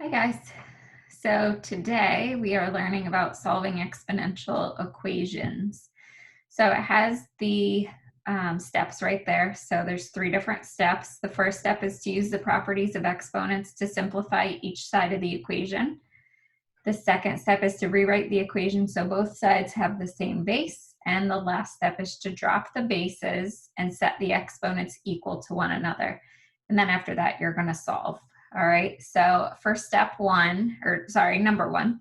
Hi guys. So today we are learning about solving exponential equations. So it has the steps right there. So there's 3 different steps. The first step is to use the properties of exponents to simplify each side of the equation. The second step is to rewrite the equation so both sides have the same base. And the last step is to drop the bases and set the exponents equal to one another. And then after that, you're going to solve. All right, so for number one,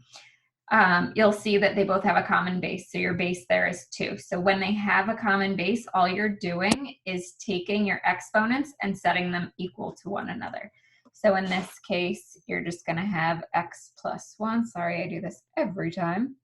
you'll see that they both have a common base. So your base there is 2. So when they have a common base, all you're doing is taking your exponents and setting them equal to one another. So in this case, you're just going to have x plus 1. Sorry, I do this every time.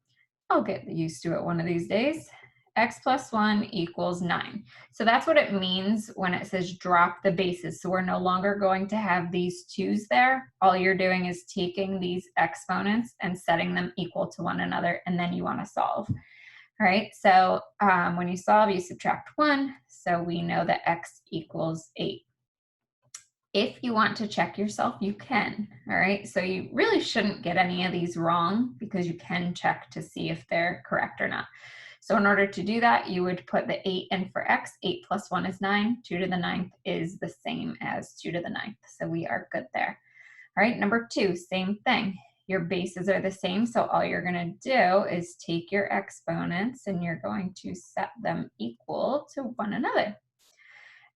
I'll get used to it one of these days. X plus 1 equals 9. So that's what it means when it says drop the bases. So we're no longer going to have these 2's there. All you're doing is taking these exponents and setting them equal to one another, and then you want to solve. All right, so when you solve, you subtract 1. So we know that x equals 8. If you want to check yourself, you can. All right, so you really shouldn't get any of these wrong because you can check to see if they're correct or not. So in order to do that, you would put the 8 in for x. 8 plus 1 is 9. 2 to the 9th is the same as 2 to the 9th. So we are good there. All right, number 2, same thing. Your bases are the same, so all you're going to do is take your exponents and you're going to set them equal to one another.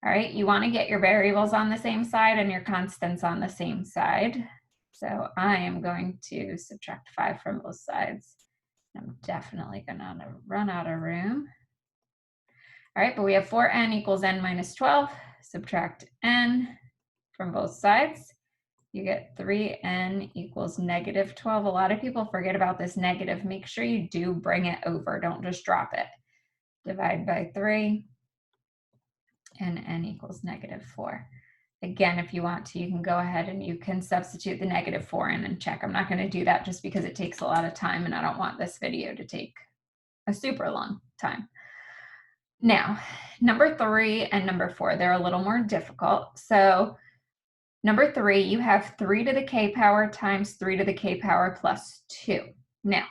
All right, you want to get your variables on the same side and your constants on the same side. So I am going to subtract 5 from both sides. I'm definitely gonna run out of room. All right, but we have 4n equals n minus 12. Subtract n from both sides. You get 3n equals negative 12. A lot of people forget about this negative. Make sure you do bring it over. Don't just drop it. Divide by 3, and n equals negative 4. Again, if you want to, you can go ahead and you can substitute the negative 4 in and check. I'm not going to do that just because it takes a lot of time and I don't want this video to take a super long time. Now, number 3 and number 4, they're a little more difficult. So number 3, you have 3 to the k power times 3 to the k power plus 2. Now,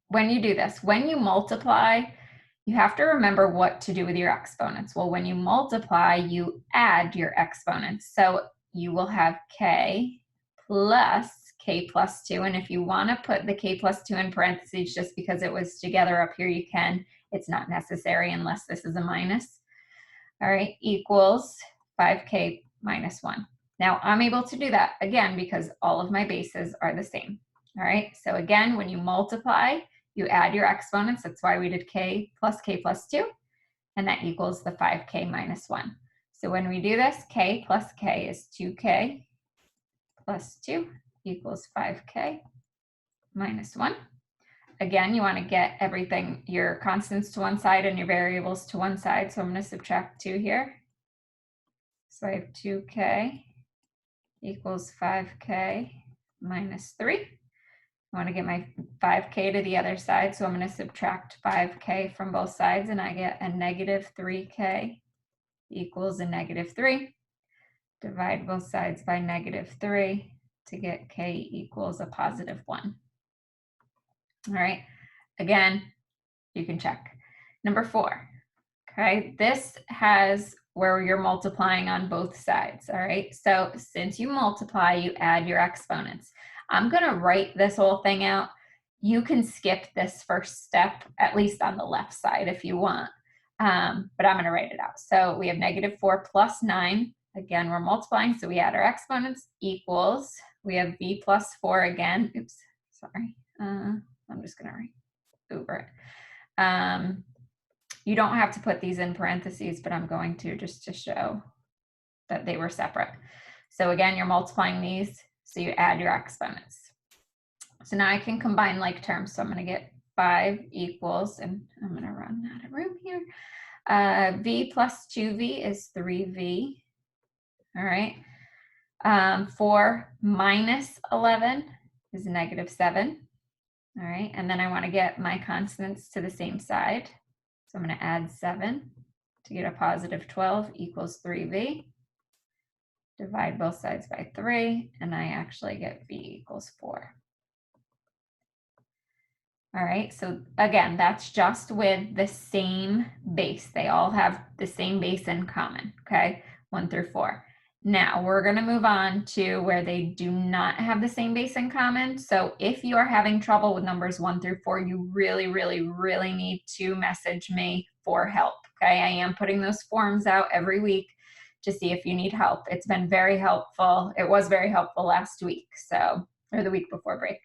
when you do this, when you multiply, you have to remember what to do with your exponents. Well, when you multiply, you add your exponents. So you will have k plus k plus 2. And if you want to put the k plus 2 in parentheses just because it was together up here, you can. It's not necessary unless this is a minus. All right, equals 5k minus 1. Now, I'm able to do that, again, because all of my bases are the same. All right, so again, when you multiply, you add your exponents. That's why we did k plus 2, and that equals the 5k minus 1. So when we do this, k plus k is 2k plus 2 equals 5k minus 1. Again, you want to get everything, your constants to one side and your variables to one side. So I'm going to subtract 2 here. So I have 2k equals 5k minus 3. I want to get my 5k to the other side, so I'm going to subtract 5k from both sides, and I get a negative 3k equals a negative 3. Divide both sides by negative 3 to get k equals a positive 1. All right, again, you can check. Number 4, okay, this has where you're multiplying on both sides, all right? So since you multiply, you add your exponents. I'm going to write this whole thing out. You can skip this first step, at least on the left side if you want, but I'm going to write it out. So we have negative 4 plus 9. Again, we're multiplying, so we add our exponents, equals, we have b plus 4 again. Oops, sorry. I'm just going to write over it. You don't have to put these in parentheses, but I'm going to just to show that they were separate. So again, you're multiplying these, so you add your exponents. So now I can combine like terms. So I'm going to get 5 equals, and I'm going to run out of room here. V plus 2v is 3v. All right. 4 minus 11 is negative 7. All right. And then I want to get my constants to the same side. So I'm going to add 7 to get a positive 12 equals 3v. divide both sides by 3, and I actually get v equals 4. All right, so again, that's just with the same base. They all have the same base in common, okay? 1 through 4. Now, we're going to move on to where they do not have the same base in common. So if you are having trouble with numbers 1 through 4, you really, really, really need to message me for help, okay? I am putting those forms out every week to see if you need help. It's been very helpful. It was very helpful last week, or the week before break.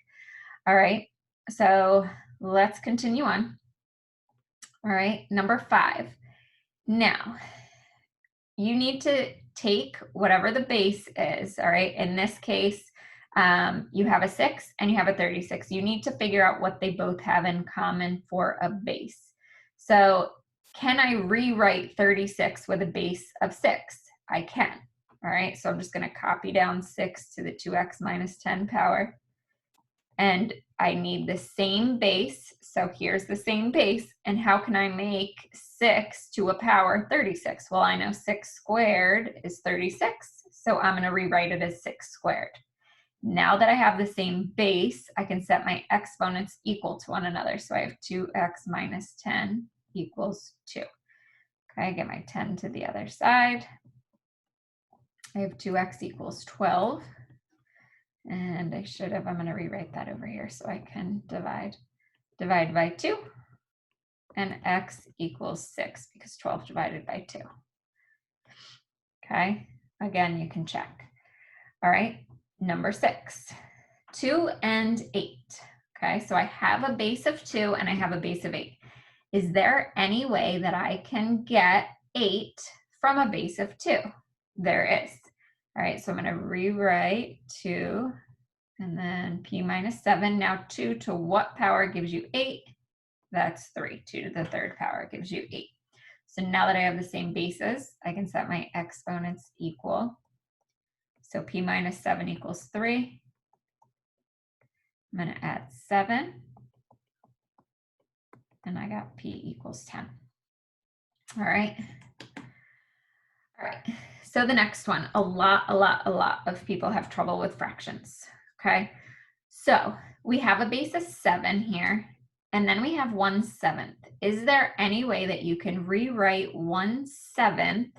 All right, so let's continue on. All right, number 5. Now, you need to take whatever the base is, all right? In this case, you have a 6 and you have a 36. You need to figure out what they both have in common for a base. So can I rewrite 36 with a base of 6? I can, all right? So I'm just going to copy down 6 to the 2x minus 10 power. And I need the same base. So here's the same base. And how can I make 6 to a power 36? Well, I know 6 squared is 36. So I'm going to rewrite it as 6 squared. Now that I have the same base, I can set my exponents equal to one another. So I have 2x minus 10 equals 2. Okay, I get my 10 to the other side. I have 2x equals 12. And I'm going to rewrite that over here so I can divide by 2, and x equals 6 because 12 divided by 2. Okay, again, you can check. All right, number 6, 2 and 8. Okay, so I have a base of 2 and I have a base of 8. Is there any way that I can get 8 from a base of 2? There is. All right, so I'm going to rewrite 2 and then p minus 7. Now 2 to what power gives you 8? That's 3. 2 to the third power gives you 8. So now that I have the same bases, I can set my exponents equal. So p minus 7 equals 3. I'm going to add 7. And I got p equals 10. All right. All right. So the next one, a lot of people have trouble with fractions. Okay. So we have a base of 7 here, and then we have 1/7. Is there any way that you can rewrite 1/7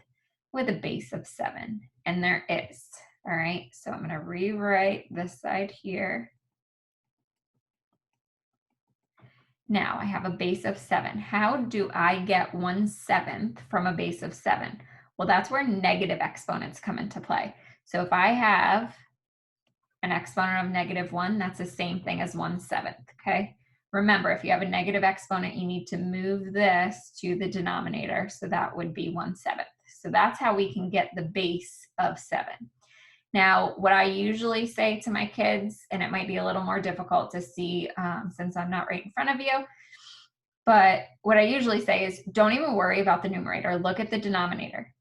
with a base of 7? And there is. All right, so I'm going to rewrite this side here. Now I have a base of 7. How do I get 1/7 from a base of 7? Well, that's where negative exponents come into play. So if I have an exponent of -1, that's the same thing as 1/7, okay? Remember, if you have a negative exponent, you need to move this to the denominator, so that would be 1/7. So that's how we can get the base of 7. Now, what I usually say to my kids, and it might be a little more difficult to see since I'm not right in front of you, but what I usually say is don't even worry about the numerator. Look at the denominator.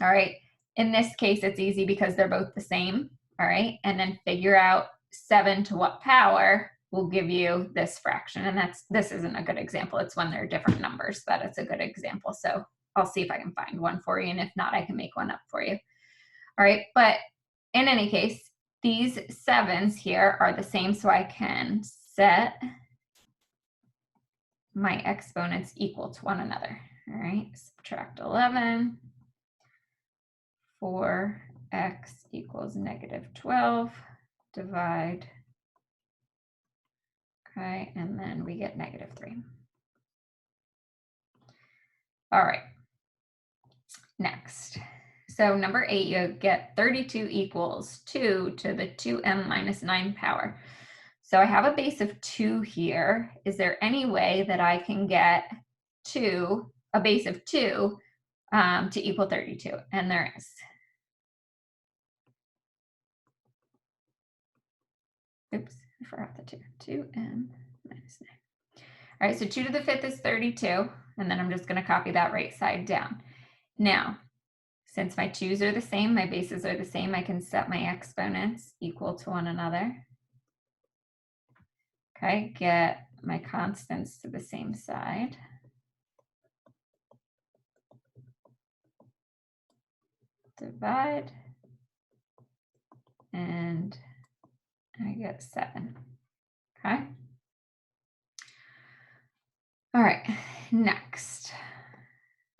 All right. In this case, it's easy because they're both the same. All right. And then figure out 7 to what power will give you this fraction. And this isn't a good example. It's when they're different numbers that it's a good example. So I'll see if I can find one for you. And if not, I can make one up for you. All right. But in any case, these 7s here are the same. So I can set my exponents equal to one another. All right. Subtract 11. 4x equals -12, divide, okay, and then we get -3. All right, next. So number 8, you get 32 equals 2 to the 2m minus 9 power. So I have a base of 2 here. Is there any way that I can get a base of 2 to equal 32? And there is. Oops, I forgot the 2. 2m minus 9. All right, so 2 to the 5th is 32, and then I'm just going to copy that right side down. Now, since my 2's are the same, my bases are the same, I can set my exponents equal to one another. Okay, get my constants to the same side. Divide. and I get 7. Okay. All right, next.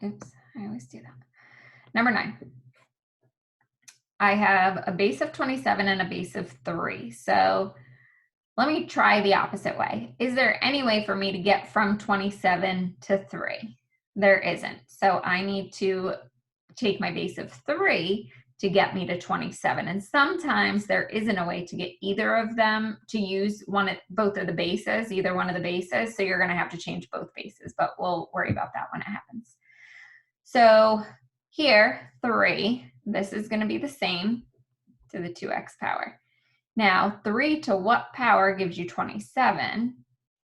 Oops, I always do that. Number 9. I have a base of 27 and a base of 3. So let me try the opposite way. Is there any way for me to get from 27 to 3? There isn't. So I need to take my base of 3 to get me to 27. And sometimes there isn't a way to get either of them to use both of the bases, either one of the bases. So you're going to have to change both bases, but we'll worry about that when it happens. So here, 3, this is going to be the same to the 2x power. Now, 3 to what power gives you 27?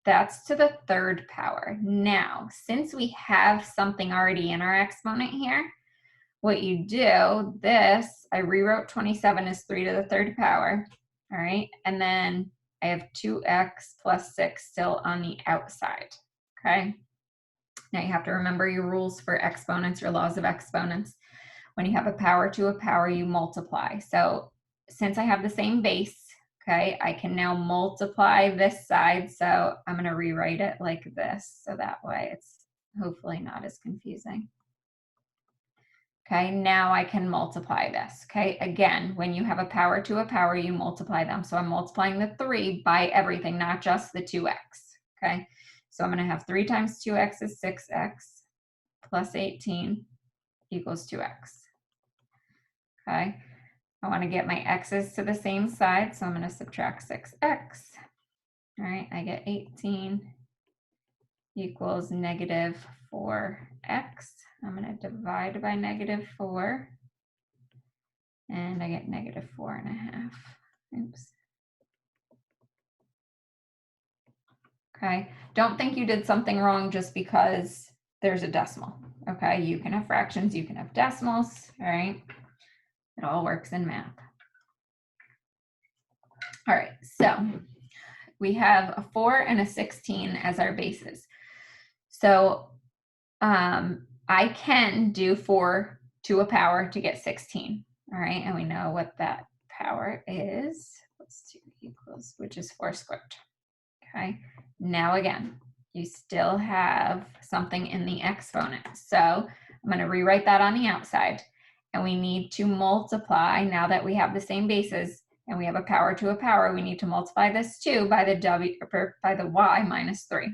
That's to the 3rd power. Now, since we have something already in our exponent here, what you do, I rewrote 27 as 3 to the 3rd power, all right? And then I have 2x plus 6 still on the outside, okay? Now you have to remember your rules for exponents, your laws of exponents. When you have a power to a power, you multiply. So since I have the same base, okay, I can now multiply this side. So I'm going to rewrite it like this, so that way it's hopefully not as confusing. Okay, now I can multiply this. Okay, again, when you have a power to a power, you multiply them. So I'm multiplying the 3 by everything, not just the 2x. Okay, so I'm going to have 3 times 2x is 6x plus 18 equals 2x. Okay, I want to get my x's to the same side, so I'm going to subtract 6x. All right, I get 18 equals negative 4x. I'm going to divide by negative 4, and I get negative 4.5. Oops. Okay, don't think you did something wrong just because there's a decimal. Okay, you can have fractions, you can have decimals, all right? It all works in math. All right, so we have a 4 and a 16 as our bases. So I can do 4 to a power to get 16, all right? And we know what that power is. What's 2 equals, which is 4 squared, okay? Now again, you still have something in the exponent. So I'm going to rewrite that on the outside. And we need to multiply, now that we have the same bases and we have a power to a power, we need to multiply this 2 by the y minus 3.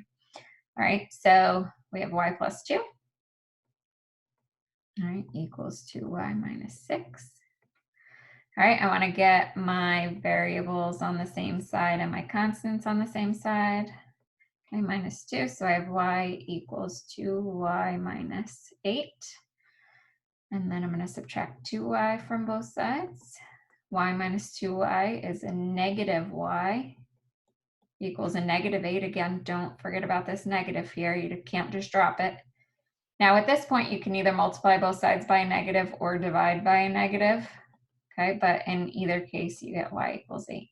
All right, so we have y plus 2. All right, equals 2y minus 6. All right, I want to get my variables on the same side and my constants on the same side. Okay, minus 2, so I have y equals 2y minus 8. And then I'm going to subtract 2y from both sides. Y minus 2y is a negative y equals a negative 8. Again, don't forget about this negative here. You can't just drop it. Now at this point, you can either multiply both sides by a negative or divide by a negative. Okay, but in either case, you get y equals 8.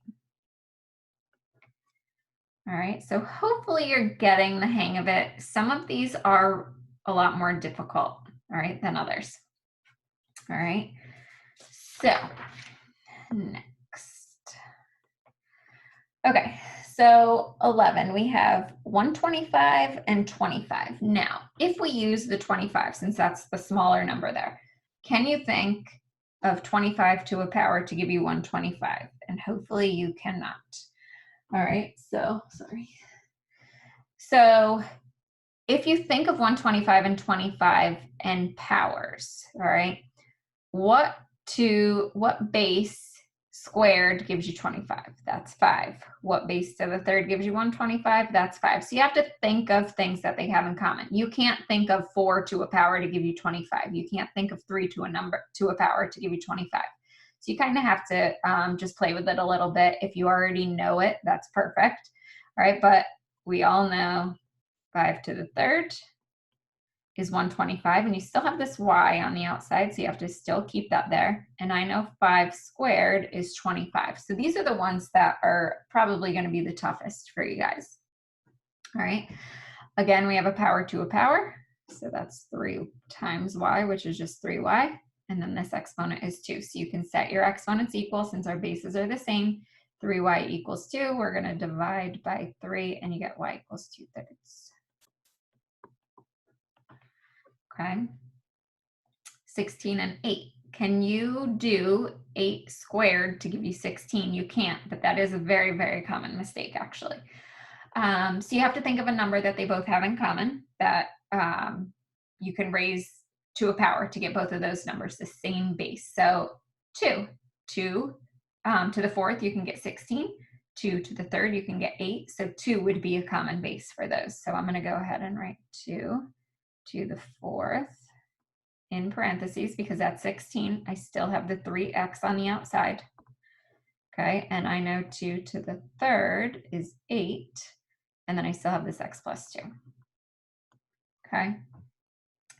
All right, so hopefully you're getting the hang of it. Some of these are a lot more difficult, all right, than others. All right, so next. Okay, so 11, we have 125 and 25. Now, if we use the 25, since that's the smaller number there, can you think of 25 to a power to give you 125? And hopefully you cannot. All right, so, sorry. So if you think of 125 and 25 and powers, all right, what base squared gives you 25? That's 5. What base to the third gives you 125? That's 5. So you have to think of things that they have in common. You can't think of 4 to a power to give you 25. You can't think of 3 to a power to give you 25. So you kind of have to just play with it a little bit. If you already know it, that's perfect. All right, but we all know 5 to the third is 125, and you still have this y on the outside, so you have to still keep that there. And I know 5 squared is 25. So these are the ones that are probably going to be the toughest for you guys. All right. Again, we have a power to a power. So that's 3 times y, which is just 3y. and then this exponent is 2. So you can set your exponents equal since our bases are the same. 3y equals 2. We're going to divide by 3, and you get y equals 2/3. Okay. 16 and 8. Can you do 8 squared to give you 16? You can't, but that is a very, very common mistake, actually. So you have to think of a number that they both have in common that you can raise to a power to get both of those numbers the same base. So 2. 2 to the 4th, you can get 16. 2 to the 3rd, you can get 8. So 2 would be a common base for those. So I'm going to go ahead and write 2 to the 4th in parentheses because that's 16. I still have the 3x on the outside. Okay, and I know 2 to the 3rd is 8. And then I still have this x plus 2. Okay.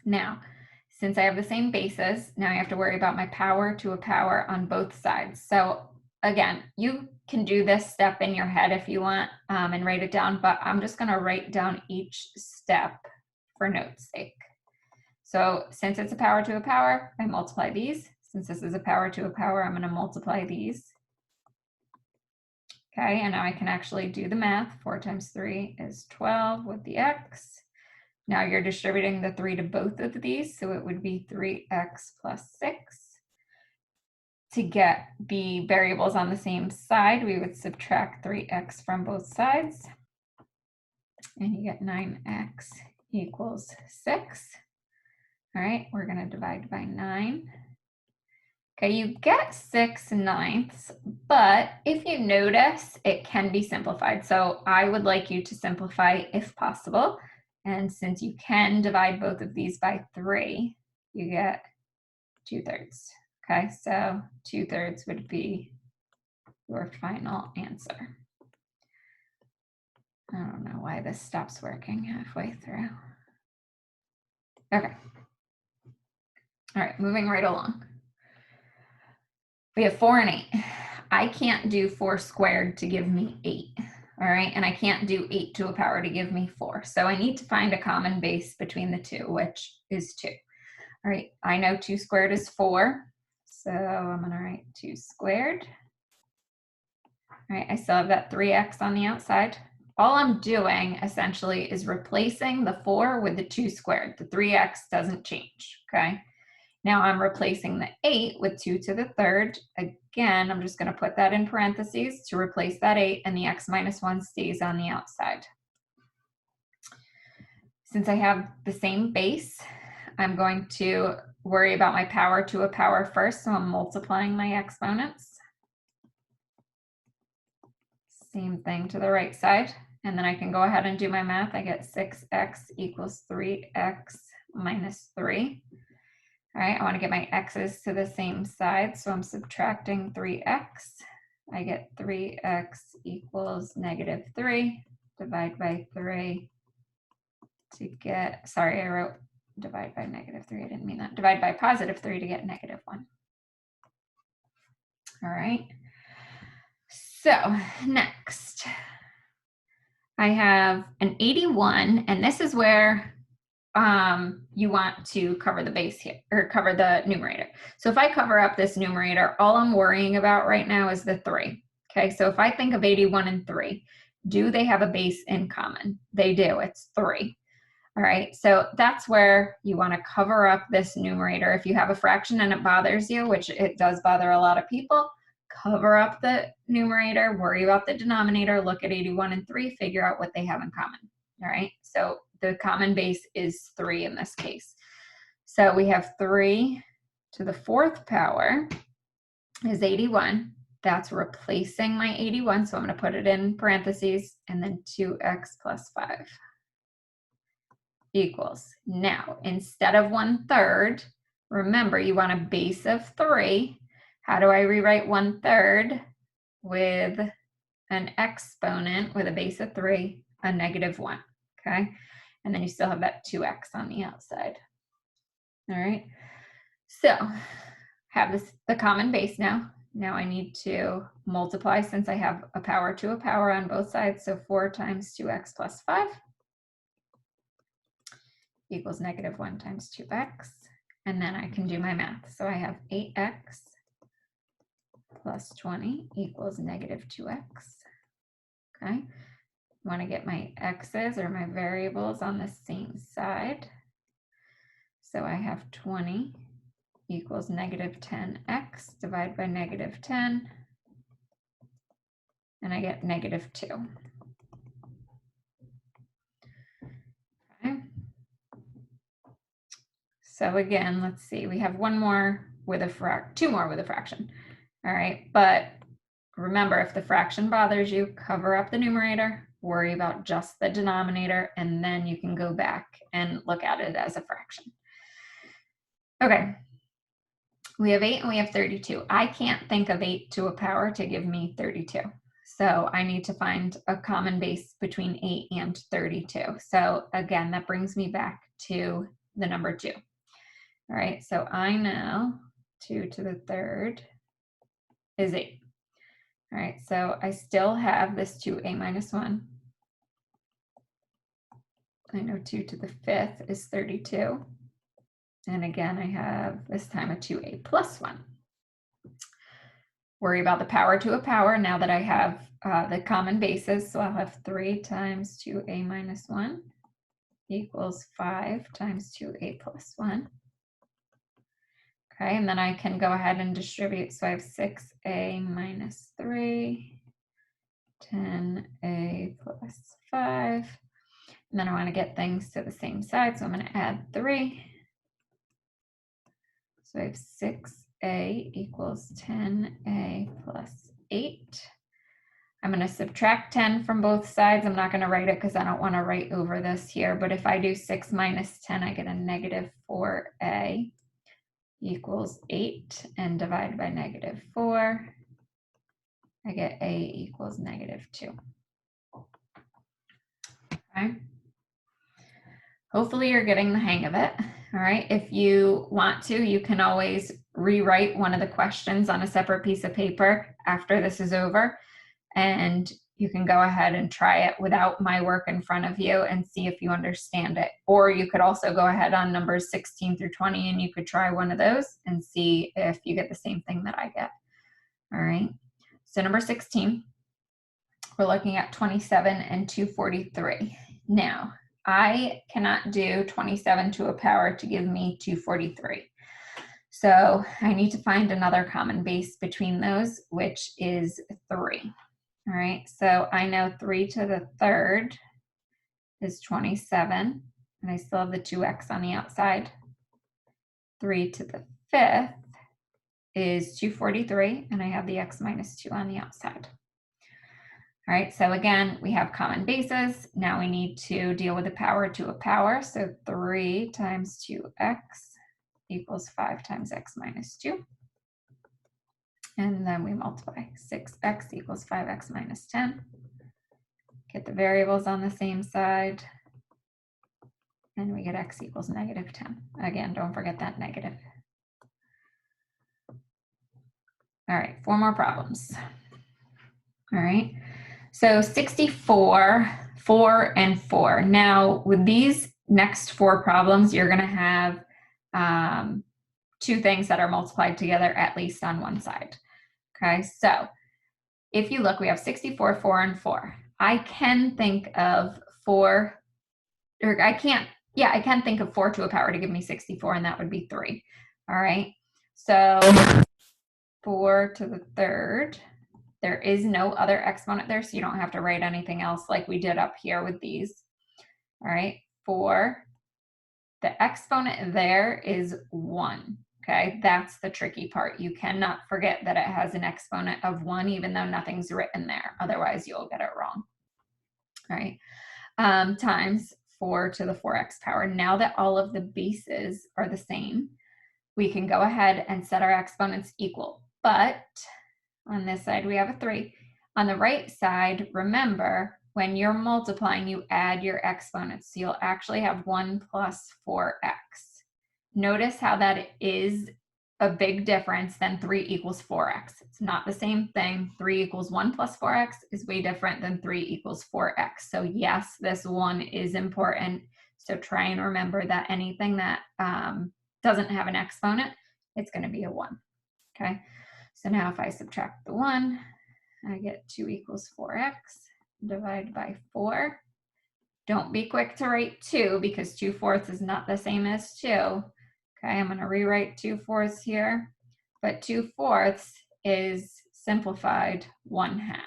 Now, since I have the same bases, now I have to worry about my power to a power on both sides. So again, you can do this step in your head if you want and write it down, but I'm just going to write down each step for note's sake. So since it's a power to a power, I multiply these. Since this is a power to a power, I'm going to multiply these. Okay, and now I can actually do the math. 4 times 3 is 12 with the x. Now you're distributing the 3 to both of these, so it would be 3x plus 6. To get the variables on the same side, we would subtract 3x from both sides. And you get 9x equals 6. All right, we're going to divide by 9. Okay, you get 6/9, but if you notice, it can be simplified. So I would like you to simplify if possible. And since you can divide both of these by 3, you get 2/3. Okay, so 2/3 would be your final answer. I don't know why this stops working halfway through. Okay. All right, moving right along. We have 4 and 8. I can't do 4 squared to give me 8. All right, and I can't do 8 to a power to give me 4. So I need to find a common base between the two, which is 2. All right, I know 2 squared is 4. So I'm going to write 2 squared. All right, I still have that 3x on the outside. All I'm doing essentially is replacing the 4 with the 2 squared. The 3x doesn't change, okay? Now I'm replacing the 8 with 2 to the 3rd. Again, I'm just going to put that in parentheses to replace that 8, and the x minus 1 stays on the outside. Since I have the same base, I'm going to worry about my power to a power first, so I'm multiplying my exponents. Same thing to the right side, and then I can go ahead and do my math. I get 6x equals 3x minus 3. All right, I want to get my x's to the same side, so I'm subtracting 3x. I get 3x equals -3. Divide by 3 to get, sorry, I wrote divide by -3. I didn't mean that. Divide by +3 to get -1. All right. So next, I have an 81, and this is where you want to cover the base here, or cover the numerator. So if I cover up this numerator, all I'm worrying about right now is the 3. Okay, so if I think of 81 and 3, do they have a base in common? They do, it's 3. All right, so that's where you want to cover up this numerator. If you have a fraction and it bothers you, which it does bother a lot of people, cover up the numerator, worry about the denominator, look at 81 and 3, figure out what they have in common. All right, so the common base is 3 in this case. So we have 3 to the 4th power is 81. That's replacing my 81, so I'm going to put it in parentheses, and then 2x plus 5 equals. Now, instead of 1/3, remember you want a base of 3. How do I rewrite 1/3 with an exponent with a base of 3, a -1, okay? And then you still have that 2x on the outside. All right, so have this the common base now. Now I need to multiply since I have a power to a power on both sides. So 4 times 2x plus 5 equals -1 times 2x. and then I can do my math. So I have 8x plus 20 equals negative 2x. Okay, I want to get my x's or my variables on the same side. So I have 20 equals negative 10x divided by negative 10, and I get negative 2. Okay. So again, let's see, we have one more with a two more with a fraction. All right, but remember, if the fraction bothers you, cover up the numerator, worry about just the denominator, and then you can go back and look at it as a fraction. Okay, we have 8 and we have 32. I can't think of 8 to a power to give me 32. So I need to find a common base between 8 and 32. So again, that brings me back to the number 2. All right, so I know 2 to the third is 8. All right, so I still have this 2a minus 1. I know 2 to the fifth is 32. And again, I have this time a 2a plus 1. Worry about the power to a power now that I have the common bases. So I'll have 3 times 2a minus 1 equals 5 times 2a plus 1. Okay, and then I can go ahead and distribute. So I have 6a minus 3, 10a plus 5. And then I want to get things to the same side, so I'm going to add 3. So I have 6a equals 10a plus 8. I'm going to subtract 10 from both sides. I'm not going to write it because I don't want to write over this here. But if I do 6 minus 10, I get a negative 4a equals 8. And divide by negative 4, I get a equals negative 2. Okay. Hopefully you're getting the hang of it. All right, if you want to, you can always rewrite one of the questions on a separate piece of paper after this is over, and you can go ahead and try it without my work in front of you and see if you understand it. Or you could also go ahead on numbers 16 through 20 and you could try one of those and see if you get the same thing that I get. All right, so number 16, we're looking at 27 and 243. Now, I cannot do 27 to a power to give me 243. So I need to find another common base between those, which is 3. All right, so I know 3 to the third is 27, and I still have the 2x on the outside. 3 to the fifth is 243, and I have the x minus 2 on the outside. All right, so again, we have common bases. Now we need to deal with the power to a power. So 3 times 2x equals 5 times x minus 2. And then we multiply. 6x equals 5x minus 10. Get the variables on the same side. And we get x equals negative 10. Again, don't forget that negative. All right, 4 more problems. All right. So 64, 4, and 4. Now, with these next 4 problems, you're going to have 2 things that are multiplied together at least on one side. Okay, so if you look, we have 64, 4, and 4. I can think of 4, or I can think of 4 to a power to give me 64, and that would be 3. All right, so 4 to the third. There is no other exponent there, so you don't have to write anything else like we did up here with these. All right, 4. The exponent there is 1. Okay, that's the tricky part. You cannot forget that it has an exponent of 1, even though nothing's written there. Otherwise, you'll get it wrong. All right, times 4 to the 4x power. Now that all of the bases are the same, we can go ahead and set our exponents equal. But on this side, we have a 3. On the right side, remember, when you're multiplying, you add your exponents. So you'll actually have 1 plus 4x. Notice how that is a big difference than 3 equals 4x. It's not the same thing. 3 equals 1 plus 4x is way different than 3 equals 4x. So yes, this one is important. So try and remember that anything that doesn't have an exponent, it's going to be a 1. Okay, so now if I subtract the 1, I get 2 equals 4x, divide by 4. Don't be quick to write 2 because 2/4 is not the same as 2. Okay, I'm going to rewrite 2/4 here, but 2/4 is simplified 1/2.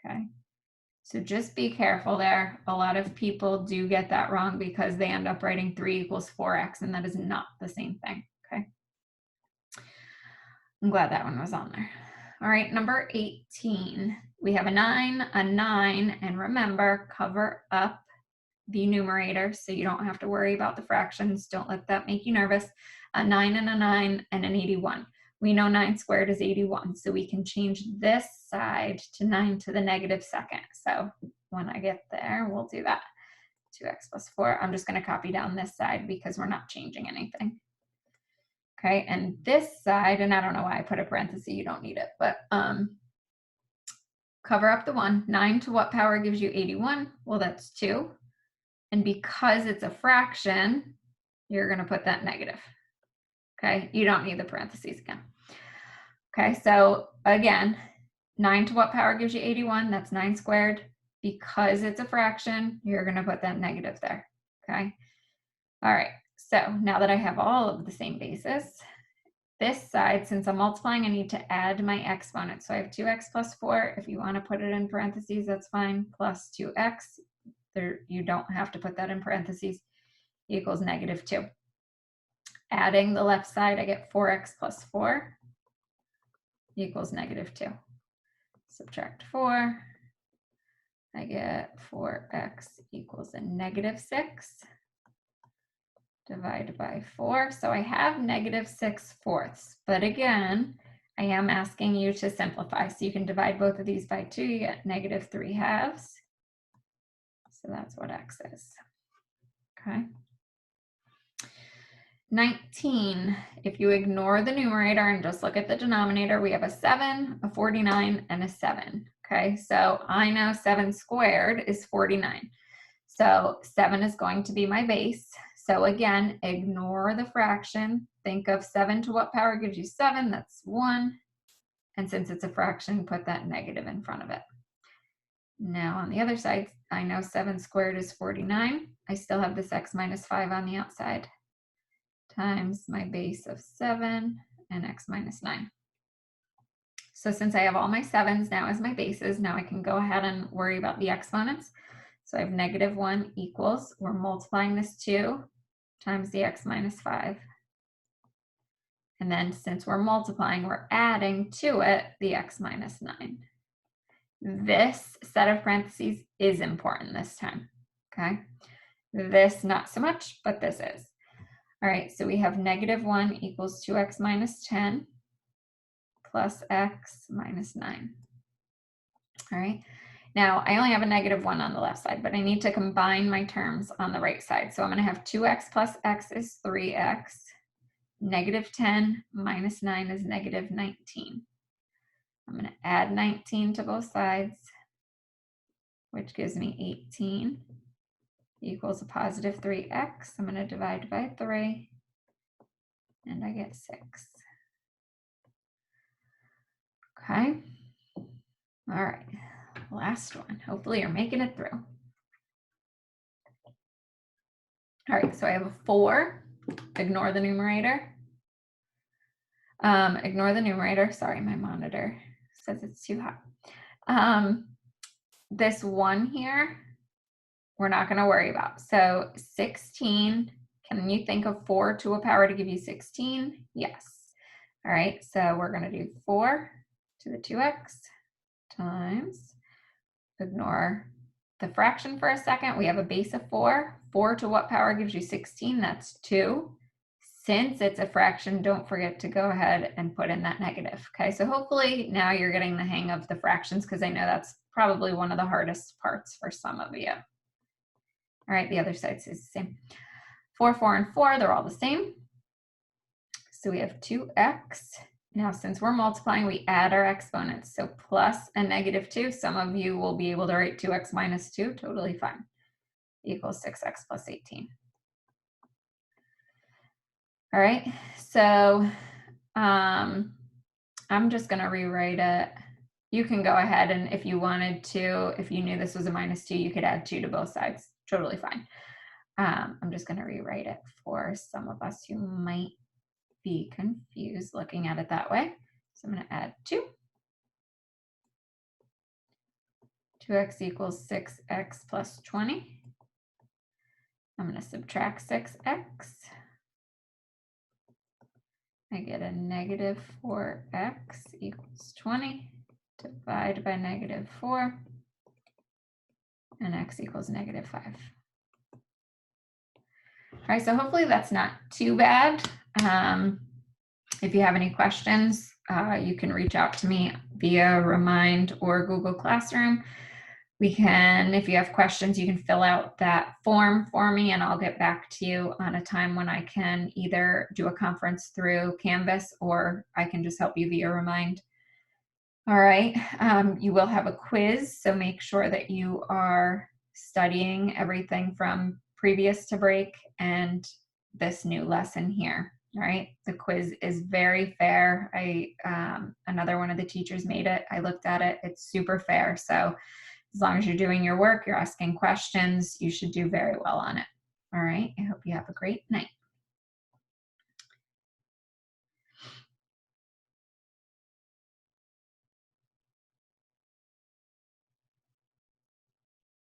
Okay, so just be careful there. A lot of people do get that wrong because they end up writing 3 equals 4x, and that is not the same thing. Okay, I'm glad that one was on there. All right, number 18. We have a 9, and remember, cover up the numerator so you don't have to worry about the fractions. Don't let that make you nervous. A 9 and a 9 and an 81. We know 9 squared is 81, so we can change this side to 9 to the negative second. So when I get there, we'll do that. 2x plus 4. I'm just going to copy down this side because we're not changing anything. Okay, and this side, and I don't know why I put a parenthesis, you don't need it, but cover up the 1. 9 to what power gives you 81? Well, that's 2. And because it's a fraction, you're going to put that negative. Okay, you don't need the parentheses again. Okay, so again, 9 to what power gives you 81? That's 9 squared. Because it's a fraction, you're going to put that negative there. Okay, all right, so now that I have all of the same bases, this side, since I'm multiplying, I need to add my exponent. So I have 2x plus 4. If you want to put it in parentheses, that's fine, plus 2x. There, you don't have to put that in parentheses, equals negative 2. Adding the left side, I get 4x plus 4 equals negative 2. Subtract 4, I get 4x equals a negative 6. Divide by 4, so I have negative 6/4, but again, I am asking you to simplify. So you can divide both of these by 2, you get negative 3/2. So that's what x is. Okay. 19, if you ignore the numerator and just look at the denominator, we have a 7, a 49, and a 7. Okay, so I know 7 squared is 49. So 7 is going to be my base. So again, ignore the fraction. Think of 7 to what power gives you 7? That's 1. And since it's a fraction, put that negative in front of it. Now on the other side, I know 7 squared is 49. I still have this x minus 5 on the outside, times my base of 7 and x minus 9. So since I have all my 7s now as my bases, now I can go ahead and worry about the exponents. So I have negative 1 equals, we're multiplying this 2 times the x minus 5. And then since we're multiplying, we're adding to it the x minus 9. This set of parentheses is important this time, okay? This not so much, but this is. All right, so we have negative 1 equals 2x minus 10 plus x minus 9. All right, now I only have a negative 1 on the left side, but I need to combine my terms on the right side. So I'm going to have 2x plus x is 3x. Negative 10 minus 9 is negative 19. I'm going to add 19 to both sides, which gives me 18 equals a positive 3x. I'm going to divide by 3, and I get 6. Okay. All right. Last one. Hopefully you're making it through. All right, so I have a 4. Ignore the numerator. Ignore the numerator. Sorry, my monitor says it's too hot. This 1 here, we're not going to worry about. So 16, can you think of 4 to a power to give you 16? Yes. All right, so we're going to do 4 to the 2x times, ignore the fraction for a second. We have a base of 4. 4 to what power gives you 16? That's 2. Since it's a fraction, don't forget to go ahead and put in that negative. Okay, so hopefully now you're getting the hang of the fractions, because I know that's probably one of the hardest parts for some of you. All right, the other side stays the same. 4, 4, and 4, they're all the same. So we have 2x. Now, since we're multiplying, we add our exponents. So plus a negative 2. Some of you will be able to write 2x minus 2, totally fine, equals 6x plus 18. All right, so I'm just going to rewrite it. You can go ahead and if you wanted to, if you knew this was a -2, you could add 2 to both sides. Totally fine. I'm just going to rewrite it for some of us who might be confused looking at it that way. So I'm going to add 2. 2x equals 6x plus 20. I'm going to subtract 6x. I get a -4x equals 20. Divide by -4. And x equals -5. All right, so hopefully that's not too bad. If you have any questions, you can reach out to me via Remind or Google Classroom. We can, if you have questions, you can fill out that form for me and I'll get back to you on a time when I can either do a conference through Canvas or I can just help you via Remind. All right, you will have a quiz, so make sure that you are studying everything from previous to break and this new lesson here. All right, the quiz is very fair. Another one of the teachers made it. I looked at it. It's super fair. So as long as you're doing your work, you're asking questions, you should do very well on it. All right, I hope you have a great night.